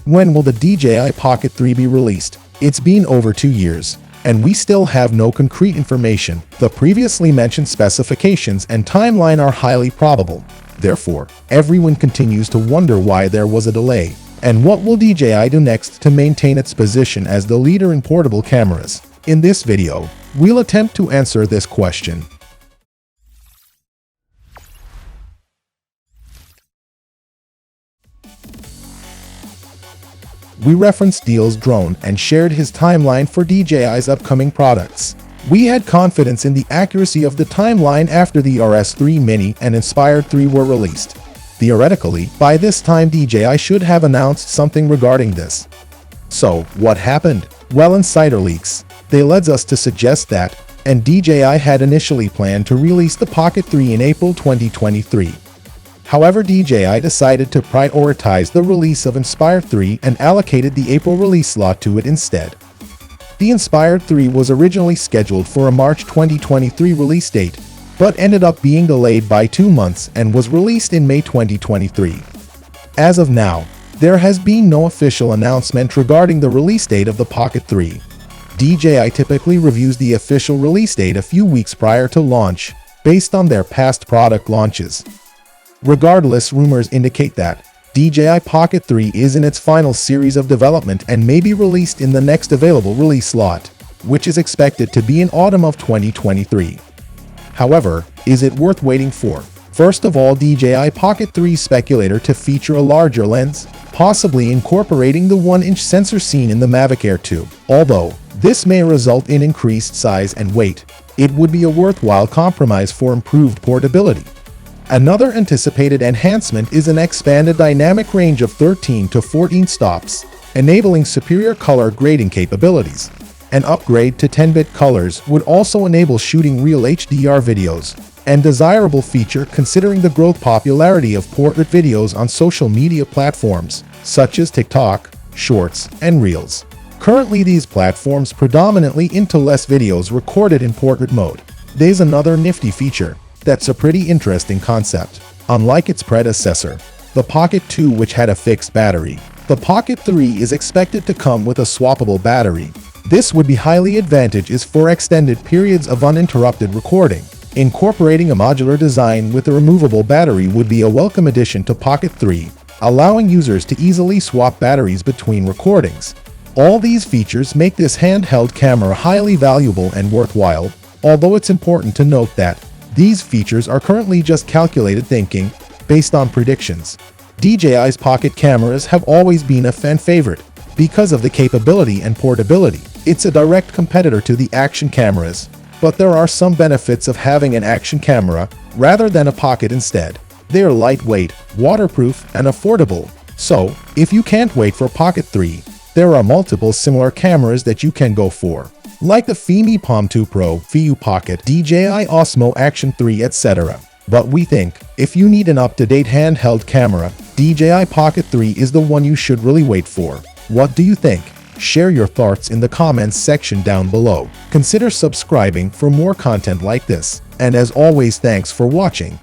When will the DJI Pocket 3 be released? It's been over 2 years, and we still have no concrete information. The previously mentioned specifications and timeline are highly probable. Therefore, everyone continues to wonder why there was a delay, and what will DJI do next to maintain its position as the leader in portable cameras. In this video, we'll attempt to answer this question. We referenced Deal's drone and shared his timeline for DJI's upcoming products. We had confidence in the accuracy of the timeline after the RS3 Mini and Inspire 3 were released. Theoretically, by this time DJI should have announced something regarding this. So, what happened? Well, insider leaks. They led us to suggest that, and DJI had initially planned to release the Pocket 3 in April 2023. However, DJI decided to prioritize the release of Inspire 3 and allocated the April release slot to it instead. The Inspire 3 was originally scheduled for a March 2023 release date, but ended up being delayed by 2 months and was released in May 2023. As of now, there has been no official announcement regarding the release date of the Pocket 3. DJI typically reviews the official release date a few weeks prior to launch, based on their past product launches. Regardless, rumors indicate that DJI Pocket 3 is in its final series of development and may be released in the next available release slot, which is expected to be in autumn of 2023. However, is it worth waiting for? First of all, DJI Pocket 3 speculator to feature a larger lens, possibly incorporating the 1-inch sensor seen in the Mavic Air 2. Although this may result in increased size and weight, it would be a worthwhile compromise for improved portability. Another anticipated enhancement is an expanded dynamic range of 13 to 14 stops, enabling superior color grading capabilities. An upgrade to 10-bit colors would also enable shooting real HDR videos, a desirable feature considering the growing popularity of portrait videos on social media platforms, such as TikTok, Shorts, and Reels. Currently, these platforms predominantly into less videos recorded in portrait mode. There's another nifty feature that's a pretty interesting concept. Unlike its predecessor, the Pocket 2, which had a fixed battery, the Pocket 3 is expected to come with a swappable battery. This would be highly advantageous for extended periods of uninterrupted recording. Incorporating a modular design with a removable battery would be a welcome addition to Pocket 3, allowing users to easily swap batteries between recordings. All these features make this handheld camera highly valuable and worthwhile, although it's important to note that these features are currently just calculated thinking, based on predictions. DJI's Pocket cameras have always been a fan favorite because of the capability and portability. It's a direct competitor to the action cameras, but there are some benefits of having an action camera rather than a Pocket instead. They are lightweight, waterproof, and affordable. So, if you can't wait for Pocket 3, there are multiple similar cameras that you can go for, like the Fimi Palm 2 Pro, FIU Pocket, DJI Osmo Action 3, etc. But we think, if you need an up-to-date handheld camera, DJI Pocket 3 is the one you should really wait for. What do you think? Share your thoughts in the comments section down below. Consider subscribing for more content like this. And as always, thanks for watching.